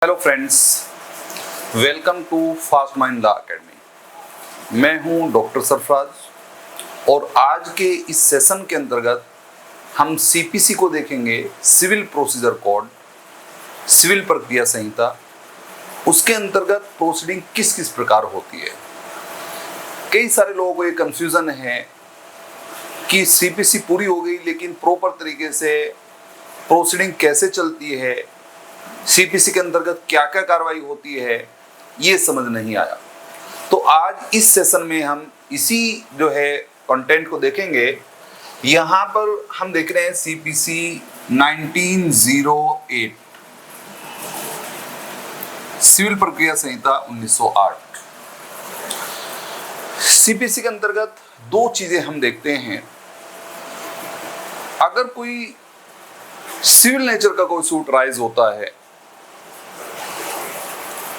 Hello friends, welcome to fast mind law academy. मैं हूं doctor Sarfaraz और आज के इस सेशन के अंतर्गत हम सीपीसी को देखेंगे, सिविल प्रोसीजर कोड, सिविल प्रक्रिया संहिता। उसके अंतर्गत प्रोसीडिंग किस किस प्रकार होती है। कई सारे लोगों को ये कंफ्यूजन है कि सीपीसी पूरी हो गई लेकिन प्रॉपर तरीके से प्रोसीडिंग कैसे चलती है, सीपीसी के अंतर्गत क्या क्या कार्रवाई होती है, ये समझ नहीं आया। तो आज इस सेशन में हम इसी जो है कंटेंट को देखेंगे। यहाँ पर हम देख रहे हैं सीपीसी 1908, सिविल प्रक्रिया संहिता 1908। सीपीसी के अंतर्गत दो चीजें हम देखते हैं। अगर कोई सिविल नेचर का कोई सूट राइज होता है,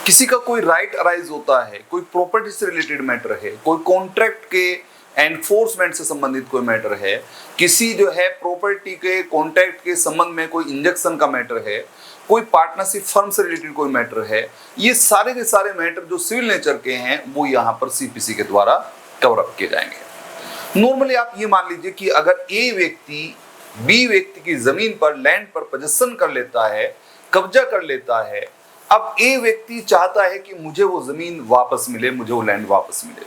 किसी का कोई राइट अराइज होता है, कोई प्रॉपर्टी से रिलेटेड मैटर है, कोई कॉन्ट्रैक्ट के एनफोर्समेंट से संबंधित कोई मैटर है, किसी जो है प्रॉपर्टी के कॉन्ट्रैक्ट के संबंध में कोई इंजेक्शन का मैटर है, कोई पार्टनरशिप फर्म से रिलेटेड कोई मैटर है, ये सारे के सारे मैटर जो सिविल नेचर के हैं वो यहाँ पर सीपीसी के द्वारा कवर अप किए जाएंगे। नॉर्मली आप ये मान लीजिए कि अगर ए व्यक्ति बी व्यक्ति की जमीन पर, लैंड पर पोजीशन कर लेता है, कब्जा कर लेता है। अब ए व्यक्ति चाहता है कि मुझे वो जमीन वापस मिले, मुझे वो लैंड वापस मिले।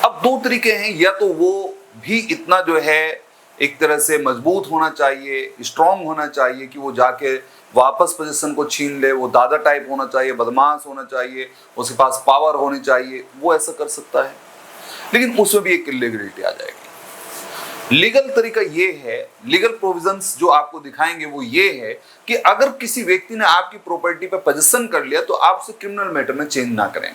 अब दो तरीके हैं, या तो वो भी इतना जो है एक तरह से मजबूत होना चाहिए, स्ट्रांग होना चाहिए कि वो जाके वापस पोजीशन को छीन ले, वो दादा टाइप होना चाहिए, बदमाश होना चाहिए, उसके पास पावर होनी चाहिए, वो ऐसा कर सकता है। लेकिन उसमें भी एक इलीगलिटी आ जाएगी। लीगल तरीका ये है, लीगल प्रोविजंस जो आपको दिखाएंगे वो ये है कि अगर किसी व्यक्ति ने आपकी प्रॉपर्टी पर पोजीशन कर लिया तो आप उसे क्रिमिनल मैटर में चेंज ना करें।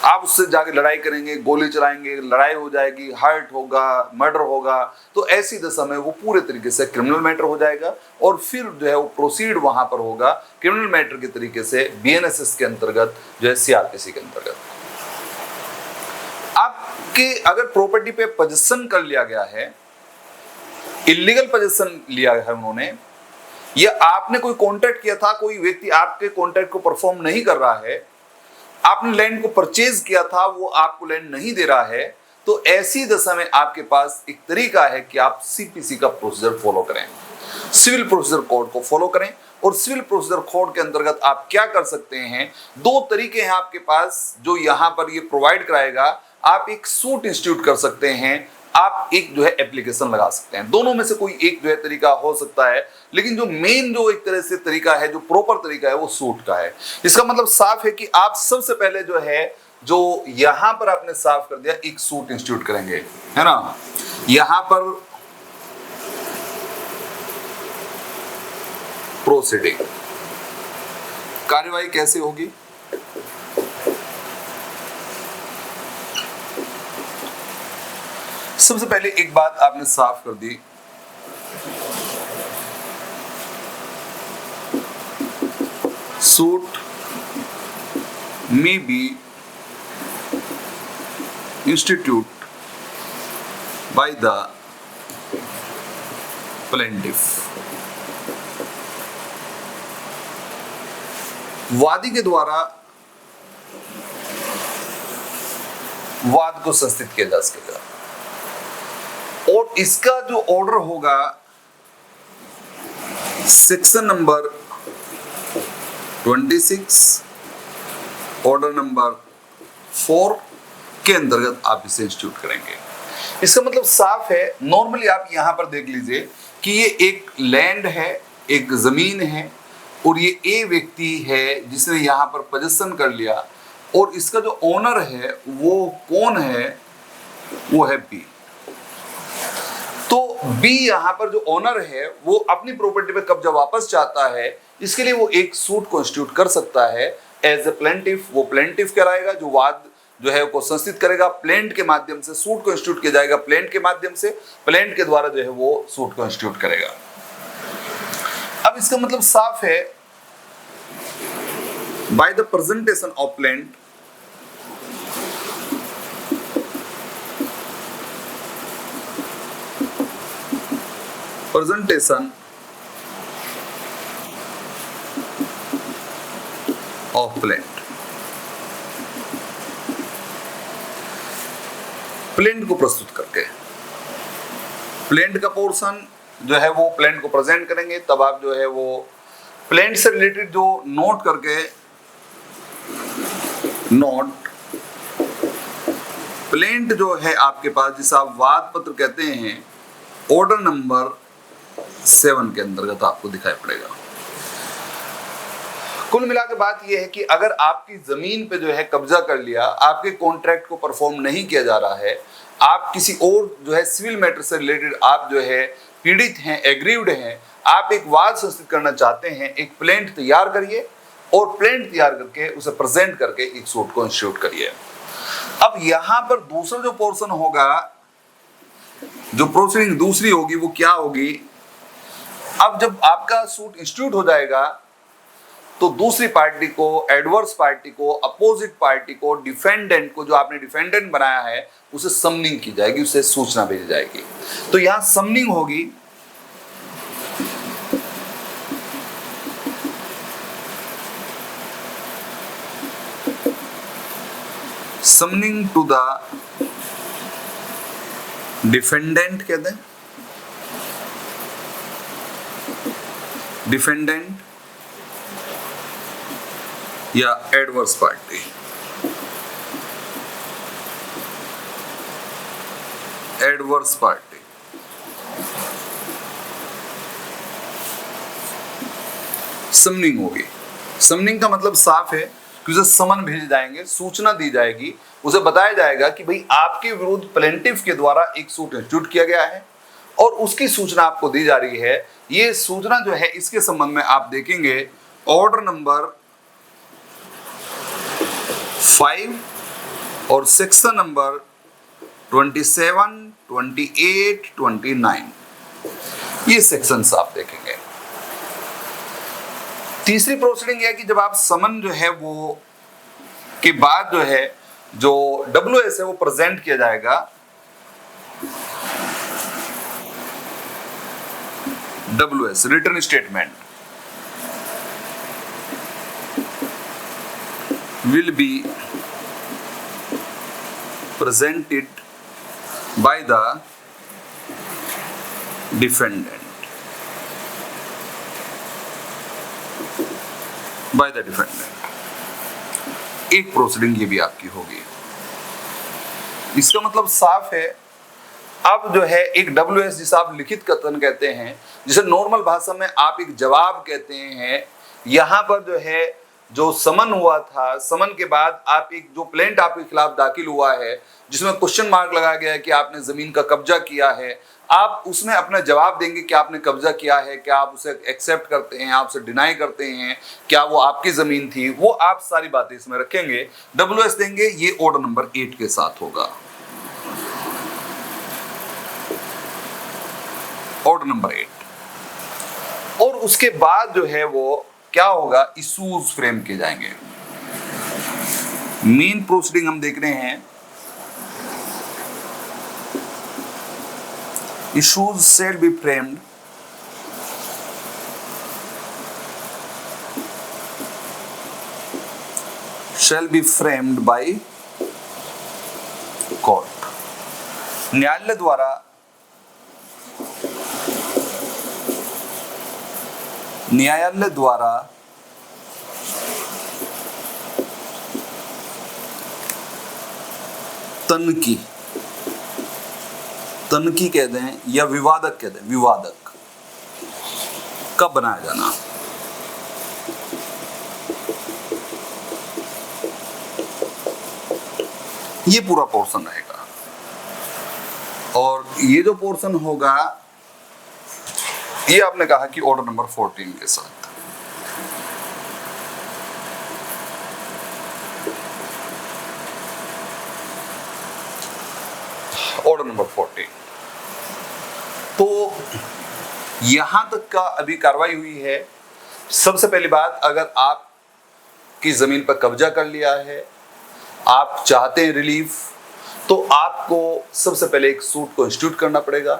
आप उससे जाके लड़ाई करेंगे, गोली चलाएंगे, लड़ाई हो जाएगी, हर्ट होगा, मर्डर होगा, तो ऐसी दशा में वो पूरे तरीके से क्रिमिनल मैटर हो जाएगा और फिर जो है वो प्रोसीड वहां पर होगा क्रिमिनल मैटर के तरीके से बीएनएसएस के अंतर्गत, जो है सीआरपीसी के अंतर्गत। आपके अगर प्रॉपर्टी पे पोजीशन कर लिया गया है, इलीगल पोजीशन लिया है उन्होंने, या आपने कोई कॉन्ट्रैक्ट किया था, कोई व्यक्ति आपके कॉन्ट्रैक्ट को परफॉर्म नहीं कर रहा है, आपने लैंड को परचेज किया था, वो आपको लैंड नहीं दे रहा है, तो ऐसी दशा में आपके पास एक तरीका है कि आप सीपीसी का प्रोसीजर फॉलो करें, सिविल प्रोसीजर कोड को फॉलो करें। और सिविल प्रोसीजर कोड के अंतर्गत आप क्या कर सकते हैं, दो तरीके हैं आपके पास जो यहां पर ये प्रोवाइड कराएगा। आप एक सूट इंस्टीट्यूट कर सकते हैं, आप एक जो है एप्लीकेशन लगा सकते हैं। दोनों में से कोई एक जो है तरीका हो सकता है, लेकिन जो मेन जो एक तरह से तरीका है, जो प्रॉपर तरीका है, वो सूट का है। इसका मतलब साफ है कि आप सबसे पहले जो है, जो यहां पर आपने साफ कर दिया, एक सूट इंस्टीट्यूट करेंगे, है ना। यहां पर प्रोसीडिंग कार्यवाही कैसे होगी, सबसे पहले एक बात आपने साफ कर दी, suit may be institute by the plaintiff. वादी के द्वारा वाद को संस्थित किया जा सकेगा और इसका जो ऑर्डर होगा सेक्शन नंबर 26 ऑर्डर नंबर 4 के अंतर्गत आप इसे इंस्टीट्यूट करेंगे। इसका मतलब साफ है। नॉर्मली आप यहां पर देख लीजिए कि ये एक लैंड है, एक जमीन है, और ये ए व्यक्ति है जिसने यहां पर पोजीशन कर लिया, और इसका जो ओनर है वो कौन है, वो है बी। तो बी यहाँ पर जो ओनर है वो अपनी प्रॉपर्टी पे कब्जा वापस चाहता है, इसके लिए वो एक सूट को इंस्टीट्यूट कर सकता है एज ए प्लेंटिफ। वो प्लेंटिफ कहलाएगा, जो वाद जो है को संस्थित करेगा। प्लेंट के माध्यम से सूट को इंस्टीट्यूट किया जाएगा, प्लेंट के माध्यम से, प्लेंट के द्वारा जो है वो सूट को इंस्टीट्यूट करेगा। अब इसका मतलब साफ है, by the presentation of plaint of plaint. Plaint को प्रस्तुत करके प्लेंट का पोर्शन जो है वो प्लेंट को प्रेजेंट करेंगे, तब आप जो है वो प्लेंट से रिलेटेड जो नोट करके नोट प्लेंट जो है आपके पास, जिसे आप वाद पत्र कहते हैं, ऑर्डर नंबर 7 के अंतर्गत आपको दिखाई पड़ेगा। कुल मिलाकर बात यह है कि अगर आपकी जमीन पे जो है कब्जा कर लिया, आपके कॉन्ट्रैक्ट को परफॉर्म नहीं किया जा रहा है, आप किसी और जो है सिविल मैटर से रिलेटेड आप जो है पीड़ित हैं, एग्रीव्ड हैं, आप एक वाद संस्थित करना चाहते हैं, एक प्लेंट तैयार करिए और प्लेंट तैयार करके उसे प्रेजेंट करके एक सूट को इंस्टीट्यूट करिए। अब यहां पर दूसरा जो पोर्शन होगा, जो प्रोसीडिंग दूसरी होगी, वो क्या होगी? अब जब आपका सूट इंस्टीट्यूट हो जाएगा तो दूसरी पार्टी को, एडवर्स पार्टी को, अपोजिट पार्टी को, डिफेंडेंट को, जो आपने डिफेंडेंट बनाया है, उसे समनिंग की जाएगी, उसे सूचना भेजी जाएगी। तो यहां समनिंग होगी, समनिंग टू द डिफेंडेंट कहते हैं, डिफेंडेंट या adverse party. Adverse party summoning होगी। समनिंग का मतलब साफ है कि उसे समन भेजे जाएंगे, सूचना दी जाएगी, उसे बताया जाएगा कि भाई आपके विरुद्ध प्लेंटिफ के द्वारा एक सूट इंस्टीट्यूट किया गया है और उसकी सूचना आपको दी जा रही है। ये सूचना जो है, इसके संबंध में आप देखेंगे ऑर्डर नंबर 5 और सेक्शन नंबर 27, 28, 29, ये सेक्शंस आप देखेंगे। तीसरी प्रोसीडिंग है कि जब आप समन जो है वो के बाद जो है जो WS है वो प्रेजेंट किया जाएगा। WS return statement will be presented by the defendant. By the defendant. एक प्रोसीडिंग ये भी आपकी होगी। इसका मतलब साफ है, अब जो है एक WS जिसे आप लिखित कथन कहते हैं, जिसे नॉर्मल भाषा में आप एक जवाब कहते हैं, यहाँ पर जो है जो समन हुआ था, समन के बाद आप एक जो प्लेंट आपके खिलाफ दाखिल हुआ है, जिसमें क्वेश्चन मार्क लगाया गया है कि आपने जमीन का कब्जा किया है, आप उसमें अपना जवाब देंगे कि आपने कब्जा किया है, क्या आप उसे एक्सेप्ट करते हैं, आप उसे डिनाई करते हैं, क्या वो आपकी जमीन थी, वो आप सारी बातें इसमें रखेंगे, WS देंगे। ये ऑर्डर नंबर 8 के साथ होगा। Order number 8। और उसके बाद जो है वो क्या होगा, इशूज फ्रेम किए जाएंगे। मेन प्रोसीडिंग हम देख रहे हैं, issues shell be framed by court. न्यायालय द्वारा तनकी कहते हैं या विवादक कहते हैं, विवादक का बनाया जाना। ये पूरा पोर्शन रहेगा और ये जो पोर्शन होगा ये आपने कहा कि ऑर्डर नंबर 14 के साथ। Order number 14। तो यहां तक का अभी कार्रवाई हुई है। सबसे पहली बात, अगर आप की जमीन पर कब्जा कर लिया है, आप चाहते हैं रिलीफ, तो आपको सबसे पहले एक सूट को इंस्टीट्यूट करना पड़ेगा।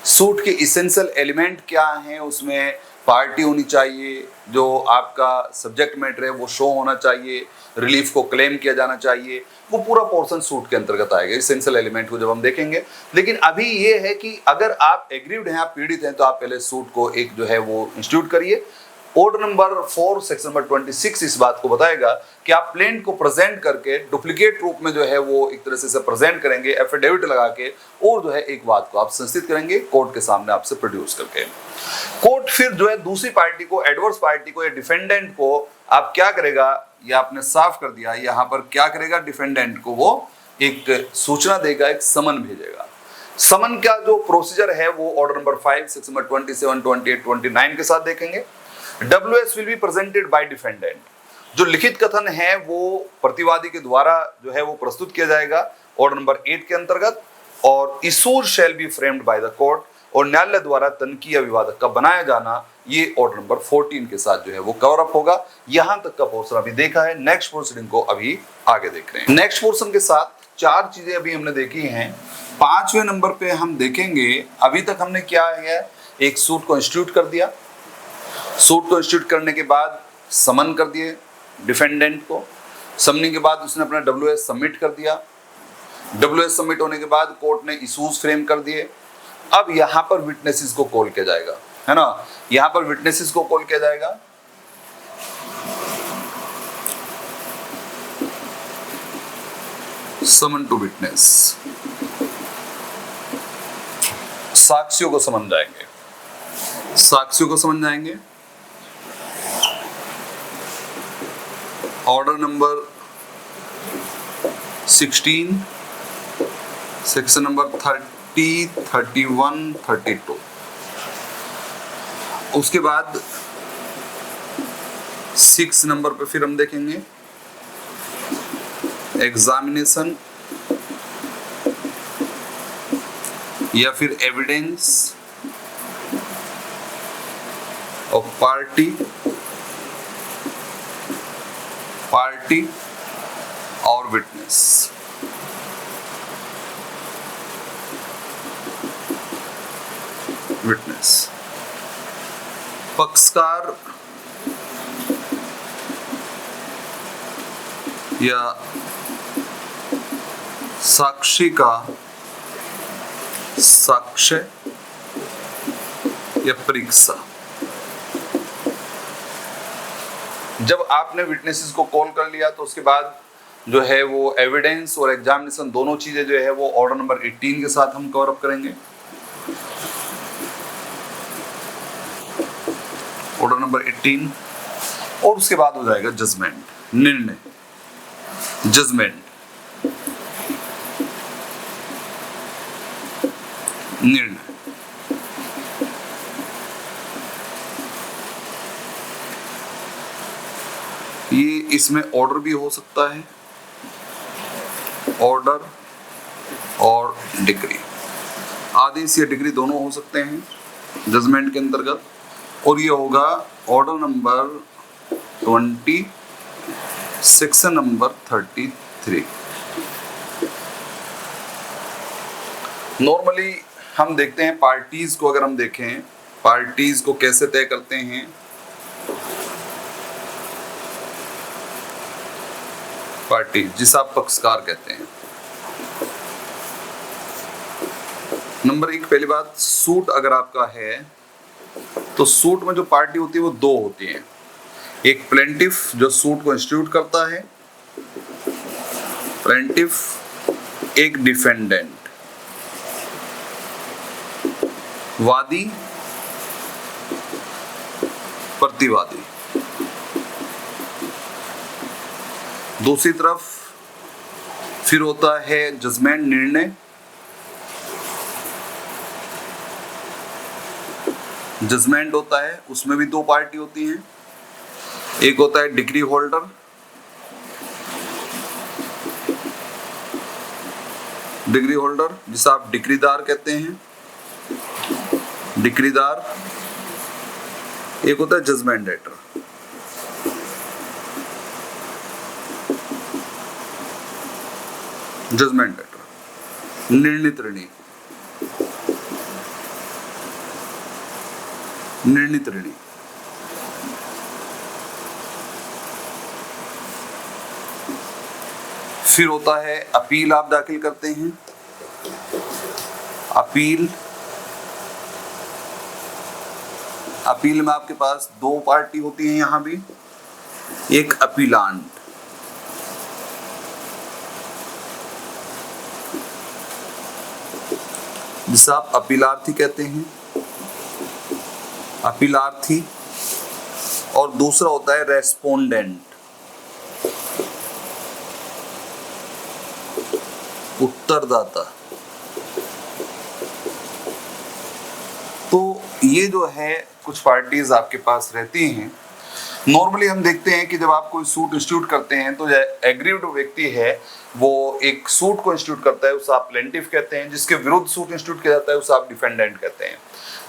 सूट के इसेंशियल एलिमेंट क्या हैं, उसमें पार्टी होनी चाहिए, जो आपका सब्जेक्ट मैटर है वो शो होना चाहिए, रिलीफ को क्लेम किया जाना चाहिए, वो पूरा पोर्शन सूट के अंतर्गत आएगा, इसेंशियल एलिमेंट को जब हम देखेंगे। लेकिन अभी ये है कि अगर आप एग्रीव्ड हैं, आप पीड़ित हैं, तो आप पहले सूट को एक जो है वो इंस्टीट्यूट करिए। ऑर्डर नंबर 4 सेक्शन नंबर 26 इस बात को बताएगा कि आप प्लेंट को प्रेजेंट करके डुप्लीकेट रूप में जो है वो एक तरह से प्रेजेंट करेंगे एफिडेविट लगा के, और जो है एक बात को आप संस्थित करेंगे कोर्ट के सामने आपसे प्रोड्यूस करके। कोर्ट फिर जो है दूसरी पार्टी को, एडवर्स पार्टी को या डिफेंडेंट को आप क्या करेगा, ये आपने साफ कर दिया, यहाँ पर क्या करेगा, डिफेंडेंट को वो एक सूचना देगा, एक समन भेजेगा। समन का जो प्रोसीजर है वो ऑर्डर नंबर 5 सेक्शन नंबर 27, 28, 29 के साथ देखेंगे। WS will be presented by defendant, जो लिखित कथन है वो प्रतिवादी के द्वारा जो है वो प्रस्तुत किया जाएगा ऑर्डर नंबर 8 के अंतर्गत, और issues shall be framed by the court, और न्यायालय द्वारा तनकी या विवादक का बनाया जाना, ये ऑर्डर नंबर 14 के साथ जो है वो कवर अप होगा। यहां तक का पोर्शन अभी देखा है, नेक्स्ट प्रोसीडिंग को अभी आगे देख रहे हैं। नेक्स्ट पोर्शन के साथ 4 चीजें अभी हमने देखी हैं। 5वें नंबर पे हम देखेंगे, अभी तक हमने क्या है, एक सूट को इंस्टीट्यूट कर दिया, सूट को इंस्टीट्यूट करने के बाद समन कर दिए डिफेंडेंट को, समनिंग के बाद उसने अपना WS सबमिट कर दिया, WS सबमिट होने के बाद कोर्ट ने इशूज फ्रेम कर दिए। अब यहां पर विटनेसेस को कॉल किया जाएगा, है ना, यहां पर विटनेसेस को कॉल किया जाएगा। समन टू विटनेस, साक्षियों को समन जाएंगे, साक्षियों को समन जाएंगे। Order number 16 section number 30, 31, 32। उसके बाद 6 नंबर पे फिर हम देखेंगे एग्जामिनेशन या फिर एविडेंस ऑफ पार्टी और विटनेस। पक्षकार या साक्षी का साक्ष्य या परीक्षा। जब आपने विटनेसेस को कॉल कर लिया तो उसके बाद जो है वो एविडेंस और एग्जामिनेशन दोनों चीजें जो है वो ऑर्डर नंबर 18 के साथ हम कवर अप करेंगे। ऑर्डर नंबर 18, और उसके बाद हो जाएगा जजमेंट, निर्णय, जजमेंट, निर्णय। ये इसमें ऑर्डर भी हो सकता है, ऑर्डर और डिक्री, आदेश या डिक्री दोनों हो सकते हैं जजमेंट के अंतर्गत। और ये होगा order number 20 section number 33। Normally हम देखते हैं पार्टीज को, अगर हम देखें पार्टीज को कैसे तय करते हैं, पार्टी जिसे आप पक्षकार कहते हैं। नंबर 1, पहली बात, सूट अगर आपका है तो सूट में जो पार्टी होती है वो 2 होती है। एक प्लेंटिफ जो सूट को इंस्टीट्यूट करता है, प्लेंटिफ, एक डिफेंडेंट, वादी, प्रतिवादी। दूसरी तरफ फिर होता है जजमेंट, निर्णय। जजमेंट होता है, उसमें भी 2 पार्टी होती हैं। एक होता है डिग्री होल्डर, डिग्री होल्डर जिसे आप डिक्रीदार कहते हैं, डिक्रीदार। एक होता है जजमेंट डेटर, जजमेंट डेटर, निर्णित ऋणी, निर्णित ऋणी। फिर होता है अपील, आप दाखिल करते हैं अपील। अपील में आपके पास दो पार्टी होती है, यहां भी एक अपीलांट, जिसे आप अपीलार्थी कहते हैं, अपीलार्थी, और दूसरा होता है रेस्पोंडेंट, उत्तरदाता। तो ये जो है कुछ पार्टीज आपके पास रहती हैं। नॉर्मली हम देखते हैं कि जब आप कोई सूट इंस्टीट्यूट करते हैं तो एग्रीव्ड व्यक्ति है वो एक सूट को इंस्टीट्यूट करता है, उसे आप प्लेंटिफ कहते हैं। जिसके विरुद्ध सूट इंस्टीट्यूट किया जाता है उसे आप डिफेंडेंट कहते हैं।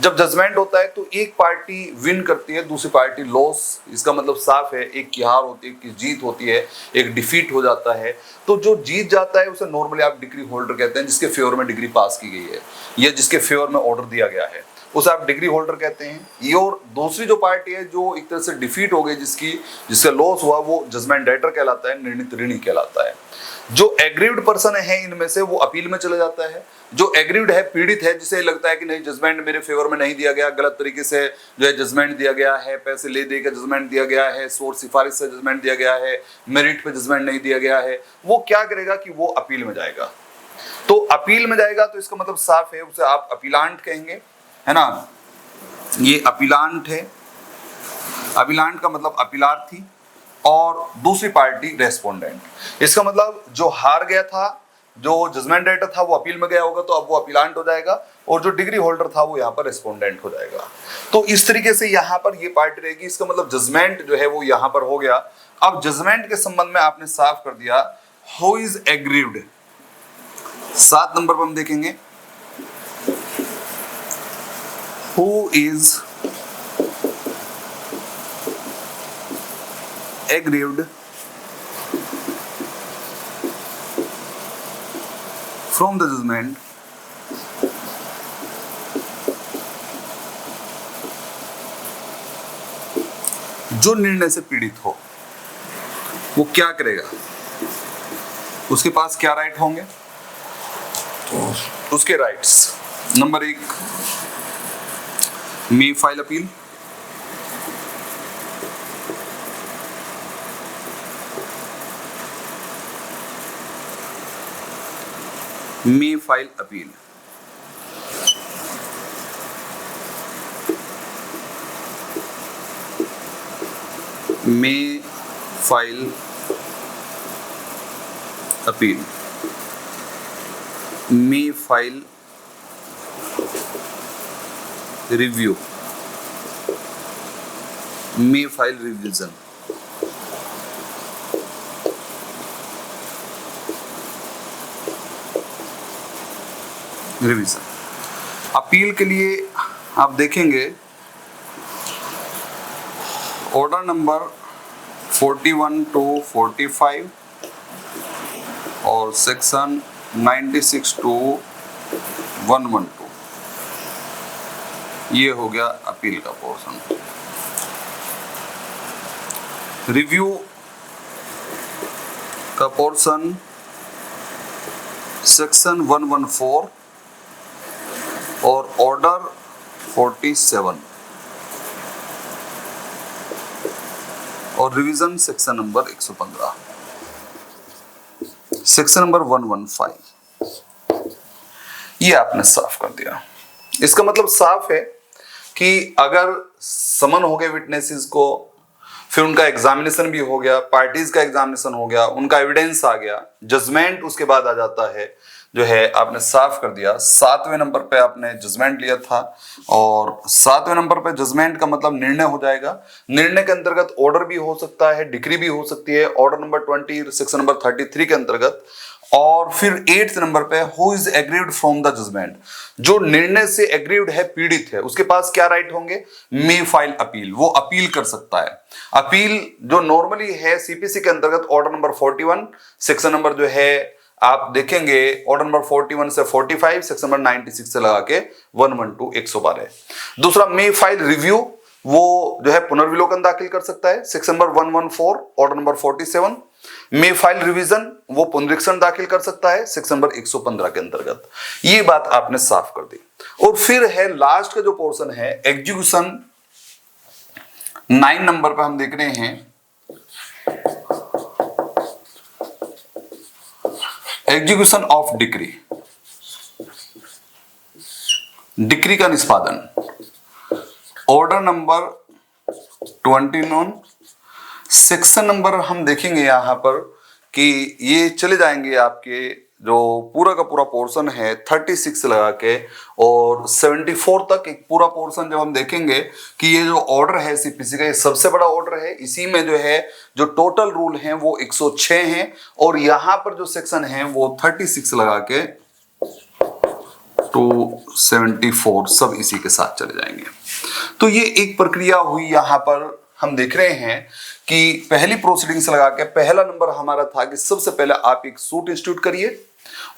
जब जजमेंट होता है तो एक पार्टी विन करती है, दूसरी पार्टी लॉस। इसका मतलब साफ है, एक की हार होती है, एक की जीत होती है, एक डिफीट हो जाता है। तो जो जीत जाता है उसे नॉर्मली आप डिग्री होल्डर कहते हैं, जिसके फेवर में डिग्री पास की गई है या जिसके फेवर में ऑर्डर दिया गया है, उसे आप डिग्री होल्डर कहते हैं। ये और दूसरी जो पार्टी है जो एक तरह से डिफीट हो गई, जिससे लॉस हुआ, वो जजमेंट डेटर कहलाता है, निर्णित ऋणी कहलाता है। जो एग्रीव्ड पर्सन है इनमें से वो अपील में चले जाता है। जो एग्रीव्ड है, पीड़ित है, जिसे लगता है कि नहीं जजमेंट मेरे फेवर में नहीं दिया गया, गलत तरीके से जो है जजमेंट दिया गया है, पैसे ले दे के जजमेंट दिया गया है, सोर्स सिफारिश से जजमेंट दिया गया है, मेरिट पे जजमेंट नहीं दिया गया है, वो क्या करेगा कि वो अपील में जाएगा। तो अपील में जाएगा तो इसका मतलब साफ है, उसे आप अपीलांट कहेंगे, है ना। ये अपीलांट है। अपीलांट का मतलब अपीलार्थी, और दूसरी पार्टी रेस्पोंडेंट। इसका मतलब जो हार गया था, जो जजमेंट डेटर था, वो अपील में गया होगा तो अब वो अपीलांट हो जाएगा, और जो डिग्री होल्डर था वो यहाँ पर रेस्पोंडेंट हो जाएगा। तो इस तरीके से यहाँ पर ये पार्टी रहेगी। इसका मतलब जजमेंट जो है वो यहाँ पर हो गया। अब जजमेंट के संबंध में आपने साफ कर दिया हु इज एग्रीव्ड। 7 नंबर पर हम देखेंगे who is aggrieved from the judgment जो निर्णय से पीड़ित हो, वो क्या करेगा, उसके पास क्या राइट होंगे। तो उसके राइट्स, नंबर 1 मे फाइल अपील, मे फाइल अपील। मे फाइल अपील, मे फाइल रिव्यू, मे फाइल रिवीजन। रिवीजन अपील के लिए आप देखेंगे ऑर्डर नंबर 41 to 45 और सेक्शन 96 to 112, ये हो गया अपील का पोर्शन। रिव्यू का पोर्शन सेक्शन 114 और ऑर्डर 47 और revision section number 115, section number 115। ये आपने साफ कर दिया। इसका मतलब साफ है कि अगर समन हो गए विटनेसेस को, फिर उनका एग्जामिनेशन भी हो गया, पार्टीज का एग्जामिनेशन हो गया, उनका एविडेंस आ गया, जजमेंट उसके बाद आ जाता है, जो है आपने साफ कर दिया। 7वें नंबर पे आपने जजमेंट लिया था, और 7वें नंबर पे जजमेंट का मतलब निर्णय हो जाएगा। निर्णय के अंतर्गत ऑर्डर भी हो सकता है, डिक्री भी हो सकती है, ऑर्डर नंबर 20 सेक्शन नंबर 33 के अंतर्गत। और फिर 8th नंबर पे who is aggrieved from the judgment, जो निर्णय से एग्रीव्ड है, पीड़ित है, उसके पास क्या राइट होंगे, मे फाइल अपील, वो अपील कर सकता है। अपील जो नॉर्मली है सीपीसी के अंतर्गत ऑर्डर नंबर 41 सेक्शन नंबर जो है आप देखेंगे ऑर्डर नंबर 41 से 45 सेक्शन नंबर 96 से लगा के 112 112। दूसरा मे फाइल रिव्यू, वो जो है पुनर्विलोकन दाखिल कर सकता है, सेक्शन नंबर 114 ऑर्डर नंबर 47। मे फाइल रिवीजन वो पुनरीक्षण दाखिल कर सकता है सेक्शन नंबर 115 के अंतर्गत। ये बात आपने साफ कर दी। और फिर है लास्ट का जो पोर्शन है एग्जीक्यूशन, 9 नंबर पर हम देख रहे हैं एग्जीक्यूशन ऑफ डिक्री, डिक्री का निष्पादन। ऑर्डर नंबर 29 सेक्शन नंबर हम देखेंगे यहां पर कि ये चले जाएंगे आपके जो पूरा का पूरा पोर्शन है 36 लगा के और 74 तक एक पूरा पोर्शन जब हम देखेंगे कि ये जो ऑर्डर है सीपीसी का ये सबसे बड़ा ऑर्डर है। इसी में जो है जो टोटल रूल हैं वो 106 हैं और यहां पर जो सेक्शन है वो 36 लगा के 274 सब इसी के साथ चले जाएंगे। तो ये एक प्रक्रिया हुई। यहां पर हम देख रहे हैं कि पहली प्रोसीडिंग से लगा के पहला नंबर हमारा था कि सबसे पहले आप एक सूट इंस्टीट्यूट करिए,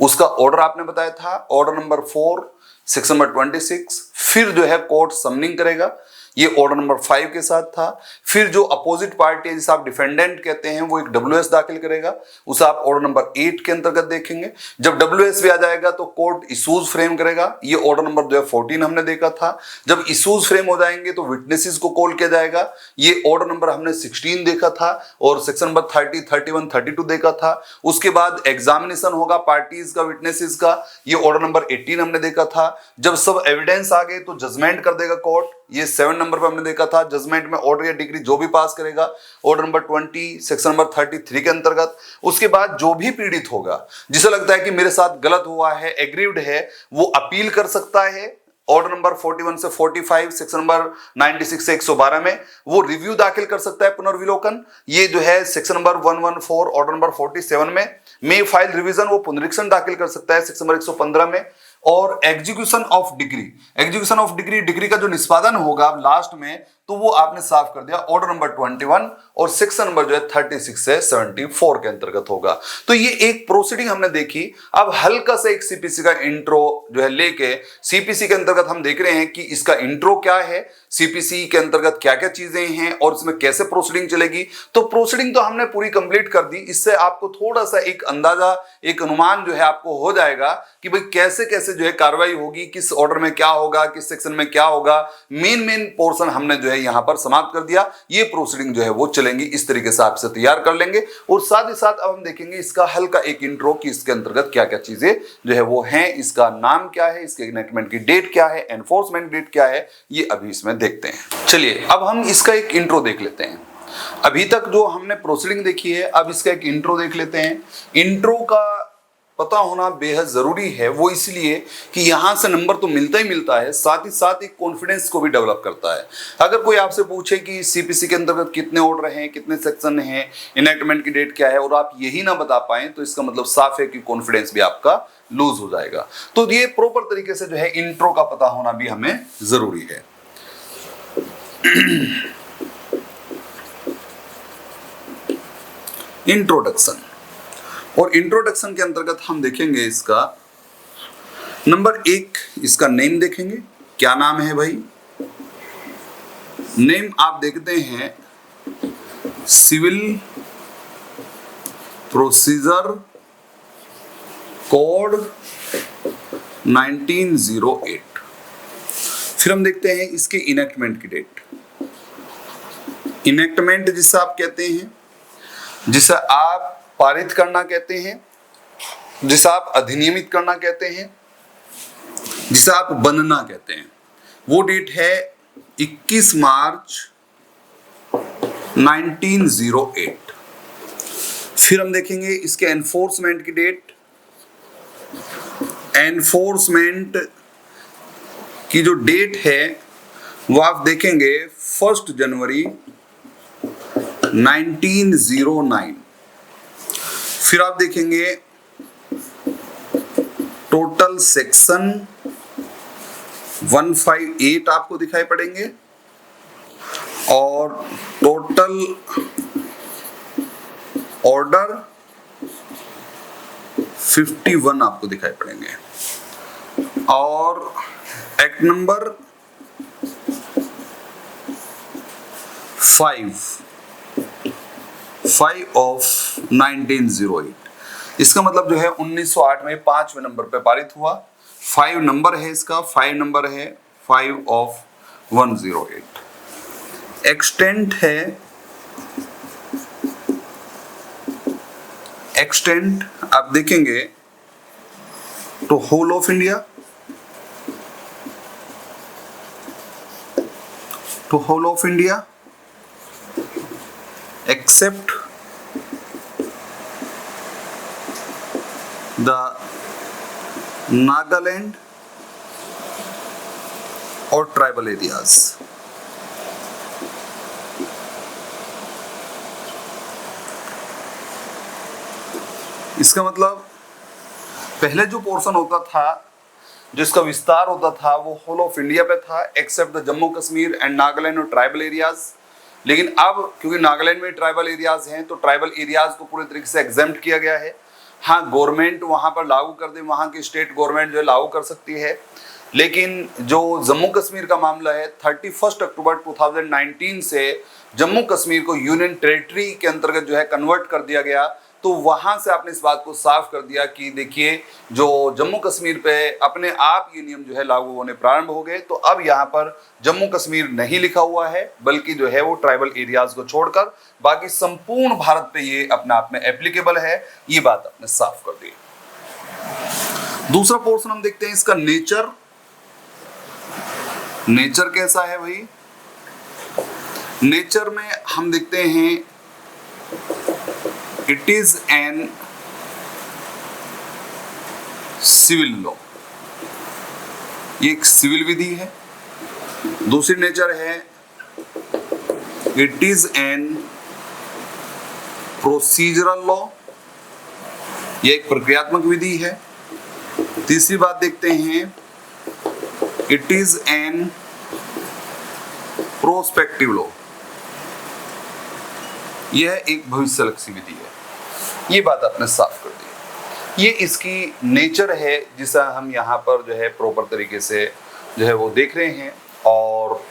उसका ऑर्डर आपने बताया था ऑर्डर नंबर 4 सेक्शन नंबर 26। फिर जो है कोर्ट समनिंग करेगा, ये ऑर्डर नंबर 5 के साथ था। फिर जो अपोजिट पार्टी है जिसे आप डिफेंडेंट कहते हैं वो एक डब्ल्यूएस दाखिल करेगा, उसे आप ऑर्डर नंबर 8 के अंतर्गत देखेंगे। जब डब्ल्यूएस भी आ जाएगा तो कोर्ट इशूज फ्रेम करेगा, ये ऑर्डर नंबर जो है 14 हमने देखा था। जब इशूज फ्रेम हो जाएंगे तो विटनेसेस को कॉल किया जाएगा, ये ऑर्डर नंबर हमने 16 देखा था और सेक्शन नंबर 30, 31, 32 देखा था। उसके बाद एग्जामिनेशन होगा पार्टीज का, विटनेसेस का, ये ऑर्डर नंबर 18 हमने देखा था। जब सब एविडेंस आ गए तो जजमेंट कर देगा कोर्ट, ये 7 नंबर पर हमने देखा था। जजमेंट में ऑर्डर या डिग्री जो भी पास करेगा ऑर्डर नंबर 20 सेक्शन नंबर 33 के अंतर्गत। उसके बाद जो भी पीड़ित होगा जिसे लगता है कि मेरे साथ गलत हुआ है, एग्रीव्ड है, वो अपील कर सकता है ऑर्डर नंबर 41 से 45 सेक्शन नंबर 96 से 112 में वो रिव्यू दाखिल कर सकता है, पुनर्विलोकन। ये जो है सेक्शन नंबर 114 ऑर्डर नंबर 47 में मे फाइल रिवीजन वो पुनरीक्षण दाखिल कर सकता है सेक्शन नंबर 115 में। और execution of degree, execution of degree, degree का जो निष्पादन होगा लास्ट में तो वो आपने साफ कर दिया ऑर्डर नंबर 21 और सेक्शन नंबर जो है 36 से 74 के अंतर्गत होगा। तो ये एक प्रोसीडिंग हमने देखी। अब हल्का सा एक सीपीसी का इंट्रो जो है लेके सीपीसी के अंतर्गत हम देख रहे हैं कि इसका इंट्रो क्या है, सीपीसी के अंतर्गत क्या क्या चीजें हैं और इसमें कैसे प्रोसीडिंग चलेगी। तो प्रोसीडिंग तो हमने पूरी कंप्लीट कर दी, इससे आपको थोड़ा सा एक अंदाजा, एक अनुमान जो है आपको हो जाएगा कि भाई कैसे कैसे जो है कार्रवाई होगी, किस ऑर्डर में क्या होगा, किस सेक्शन में क्या होगा। मेन पोर्शन हमने जो है यहां पर समाप्त कर दिया। ये प्रोसीडिंग जो है वो चलेंगी, इस तरीके से आपसे तैयार कर लेंगे और साथ ही साथ अब हम देखेंगे इसका हल्का एक इंट्रो कि इसके अंतर्गत क्या क्या चीजें जो है वो हैं, इसका नाम क्या है, इसके इनेक्टमेंट की डेट क्या है, एनफोर्समेंट डेट क्या है, ये अभी इसमें देखते हैं। चलिए अब हम इसका एक इंट्रो देख लेते हैं। अभी तक जो हमने प्रोसीडिंग देखी है, अब इसका एक इंट्रो देख लेते हैं। इंट्रो का पता होना बेहद जरूरी है, वो इसलिए कि यहां से नंबर तो मिलता ही मिलता है, साथ ही साथ एक कॉन्फिडेंस को भी डेवलप करता है। अगर कोई आपसे पूछे कि सीपीसी के अंतर्गत कितने ऑर्डर हैं, कितने सेक्शन हैं, इनेक्टमेंट की डेट क्या है और आप यही ना बता पाएं तो इसका मतलब साफ है कि कॉन्फिडेंस भी आपका लूज हो जाएगा। तो ये प्रॉपर तरीके से जो है इंट्रो का पता होना भी हमें जरूरी है। इंट्रोडक्शन, और इंट्रोडक्शन के अंतर्गत हम देखेंगे इसका नंबर 1, इसका नेम देखेंगे। क्या नाम है भाई? नेम आप देखते हैं सिविल प्रोसीजर कोड 1908। फिर हम देखते हैं इसके इनेक्टमेंट की डेट। इनेक्टमेंट जिसे आप कहते हैं, जिसे आप पारित करना कहते हैं, जिसे आप अधिनियमित करना कहते हैं, जिसे आप बनना कहते हैं, वो डेट है 21 मार्च 1908। फिर हम देखेंगे इसके एनफोर्समेंट की डेट। एनफोर्समेंट की जो डेट है वो आप देखेंगे 1 जनवरी 1909। फिर आप देखेंगे टोटल सेक्शन 158 आपको दिखाई पड़ेंगे और टोटल ऑर्डर 51 आपको दिखाई पड़ेंगे और एक्ट नंबर 5 5 ऑफ 1908। इसका मतलब जो है 1908 में 5वें नंबर पे पारित हुआ। 5 नंबर है इसका, 5 नंबर है 5 ऑफ 108। एक्सटेंट है, एक्सटेंट आप देखेंगे तो whole of India, to whole of India except the Nagaland और ट्राइबल एरियाज। इसका मतलब पहले जो पोर्शन होता था, जिसका विस्तार होता था, वो होल ऑफ इंडिया पे था except the Jammu Kashmir and Nagaland और ट्राइबल एरियाज। लेकिन अब क्योंकि नागालैंड में ट्राइबल एरियाज हैं तो ट्राइबल एरियाज को पूरे तरीके से एग्जेम्प्ट किया गया है। हाँ, गवर्नमेंट वहाँ पर लागू कर दे, वहाँ की स्टेट गवर्नमेंट जो है लागू कर सकती है। लेकिन जो जम्मू कश्मीर का मामला है, 31 अक्टूबर 2019 से जम्मू कश्मीर को यूनियन टेरिटरी के अंतर्गत जो है कन्वर्ट कर दिया गया। तो वहां से आपने इस बात को साफ कर दिया कि देखिए जो जम्मू कश्मीर पे अपने आप ये नियम जो है लागू होने प्रारंभ हो गए। तो अब यहाँ पर जम्मू कश्मीर नहीं लिखा हुआ है, बल्कि जो है वो ट्राइबल एरियाज को छोड़कर बाकी संपूर्ण भारत पे ये अपने आप में एप्लीकेबल है। ये बात आपने साफ कर दी। दूसरा पोर्शन हम देखते हैं इसका नेचर। नेचर कैसा है भाई? नेचर में हम देखते हैं it is an civil law, ये एक सिविल विधि है। दूसरी नेचर है it is an procedural law, ये एक प्रक्रियात्मक विधि है। तीसरी बात देखते हैं it is an prospective law, यह एक भविष्यलक्षी विधि है। ये बात आपने साफ कर दी। ये इसकी नेचर है जिसे हम यहाँ पर जो है प्रॉपर तरीके से जो है वो देख रहे हैं। और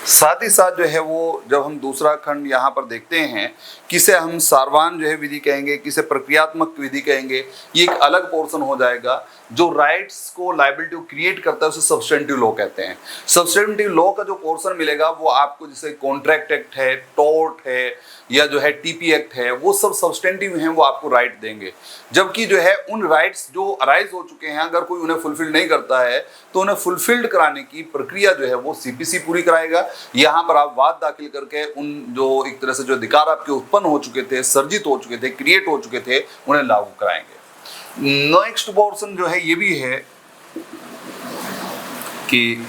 साथ ही साथ जो है वो जब हम दूसरा खंड यहाँ पर देखते हैं, किसे हम सारवान जो है विधि कहेंगे, किसे प्रक्रियात्मक विधि कहेंगे, ये एक अलग पोर्शन हो जाएगा। जो राइट्स को लायबिलिटी क्रिएट करता है उसे सब्सटेंटिव लॉ कहते हैं। सब्सटेंटिव लॉ का जो पोर्शन मिलेगा वो आपको जैसे कॉन्ट्रैक्ट एक्ट है, टॉर्ट है, या जो है टीपी एक्ट है, वो सब सब्सटेंटिव हैं, वो आपको राइट देंगे। जबकि जो है उन राइट्स जो अराइज हो चुके हैं, अगर कोई उन्हें फुलफिल नहीं करता है तो उन्हें फुलफिल्ड कराने की प्रक्रिया जो है वो सीपीसी पूरी कराएगा। यहाँ पर आप वाद दाखिल करके उन जो एक तरह से जो अधिकार आपके उत्पन्न हो चुके थे, सर्जित हो चुके थे, क्रिएट हो चुके थे, उन्हें लागू कराएंगे। नेक्स्ट पोर्शन जो है ये भी है कि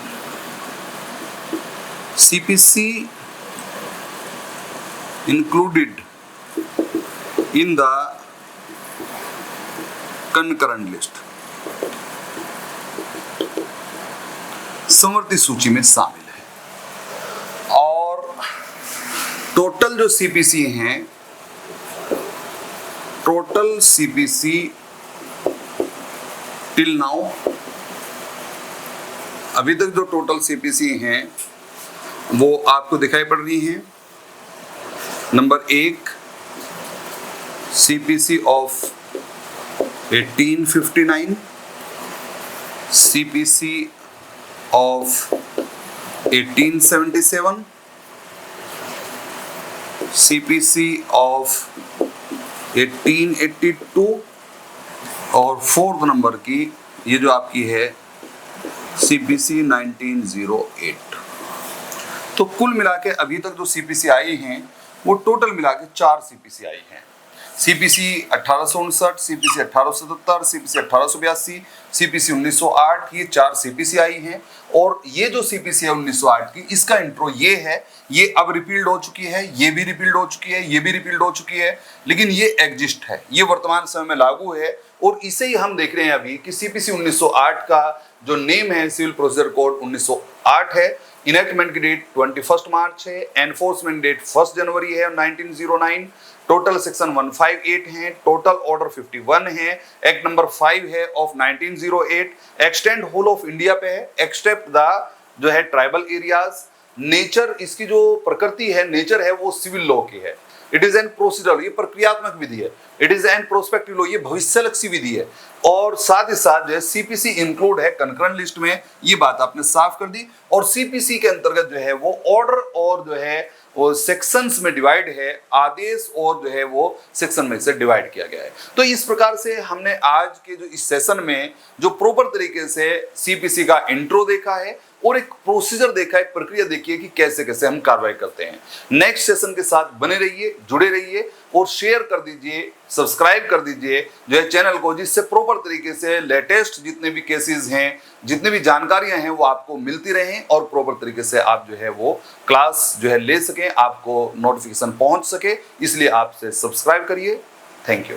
CPC included in the concurrent list, समवर्ती सूची में शामिल है। और टोटल जो सीपीसी हैं, टोटल सीपीसी टिल नाउ, अभी तक जो टोटल सीपीसी हैं वो आपको दिखाई पड़ रही हैं। Number 1 CPC of 1859, CPC of 1877, CPC of 1882 और 4th नंबर की ये जो आपकी है सीपीसी 1908। तो कुल मिला के अभी तक जो सीपीसी आई हैं वो टोटल मिला के 4 सीपीसी आई हैं। सीपीसी 1859, सीपीसी 1877, सीपीसी 1882, सीपीसी 1908, ये 4 सीपीसी आई हैं। और ये जो सीपीसी है 1908 की, इसका इंट्रो ये है, ये अब रिपील्ड हो चुकी है, ये भी रिपील्ड हो चुकी है, ये भी रिपील्ड हो चुकी है, लेकिन ये एग्जिस्ट है, ये वर्तमान समय में लागू है। और इसे ही हम देख रहे हैं अभी कि सीपीसी 1908 का जो नेम है सिविल प्रोसीजर कोड 1908 है। इनेक्टमेंट की डेट 21 मार्च है, एनफोर्समेंट डेट 1 जनवरी है 1909। टोटल सेक्शन 158 हैं, टोटल ऑर्डर 51 है, एक्ट नंबर 5 है of 1908। Extend whole of India पे है, एक्सेप्ट द जो है ट्राइबल एरियाज। नेचर, इसकी जो प्रकृति है, नेचर है वो सिविल लॉ की है। इट इज एन प्रोसीजरल, ये प्रक्रियात्मक विधि है। It is an prospective law, ये भविष्यलक्षी विधि है। और साथ ही साथ जो है सीपीसी इंक्लूड है कंकरेंट लिस्ट में, ये बात आपने साफ कर दी। और सीपीसी के अंतर्गत जो है वो ऑर्डर और जो है वो सेक्शंस में डिवाइड है, आदेश और जो है वो सेक्शन में से डिवाइड किया गया है। तो इस प्रकार से हमने आज के जो इस सेशन में जो प्रॉपर तरीके से सीपीसी का इंट्रो देखा है और एक प्रोसीजर देखा है, एक प्रक्रिया देखी है कि कैसे कैसे हम कार्रवाई करते हैं। नेक्स्ट सेशन के साथ बने रहिए, जुड़े रहिए और शेयर कर दीजिए, सब्सक्राइब कर दीजिए जो है चैनल को, जिससे प्रॉपर तरीके से लेटेस्ट जितने भी केसेस हैं, जितने भी जानकारियां हैं वो आपको मिलती रहें और प्रॉपर तरीके से आप जो है वो क्लास जो है ले सकें, आपको नोटिफिकेशन पहुंच सके। इसलिए आपसे सब्सक्राइब करिए। Thank you.